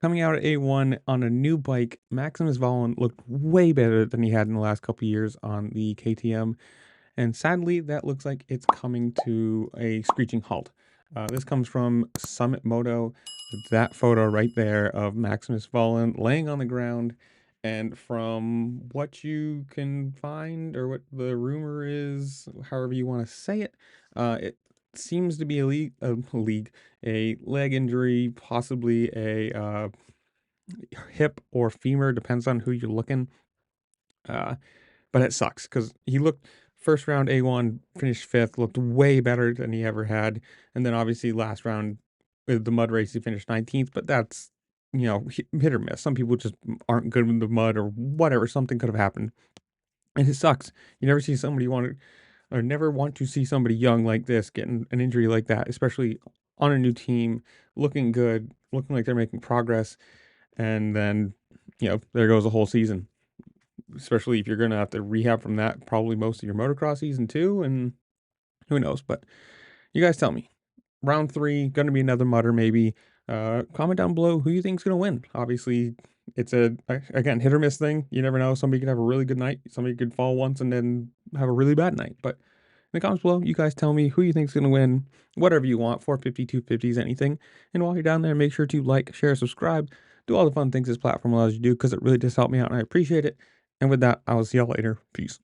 Coming out at A1 on a new bike, Maxim Vohland looked way better than he had in the last couple years on the KTM, and sadly, that looks like it's coming to a screeching halt. This comes from Summit Moto. That photo right there of Maximus Vohland laying on the ground, and from what you can find or what the rumor is, however you want to say it seems to be a leg injury, possibly a hip or femur, depends on who you're looking. Uh, but it sucks because he looked first round A1, finished fifth, looked way better than he ever had. And then obviously last round with the mud race, he finished 19th, but that's, hit or miss. Some people just aren't good in the mud or whatever. Something could have happened. And it sucks. You never see somebody or never want to see somebody young like this getting an injury like that, especially on a new team, looking good, looking like they're making progress. And then, there goes a whole season, especially if you're going to have to rehab from that probably most of your motocross season too. And who knows? But you guys tell me. Round three, going to be another mutter maybe. Comment down below who you think's going to win. Obviously, it's again, hit or miss thing. You never know. Somebody could have a really good night. Somebody could fall once and then have a really bad night. But in the comments below, you guys tell me who you think's going to win. Whatever you want, 450, 250s, anything. And while you're down there, make sure to like, share, subscribe. Do all the fun things this platform allows you to do because it really does help me out and I appreciate it. And with that, I will see y'all later. Peace.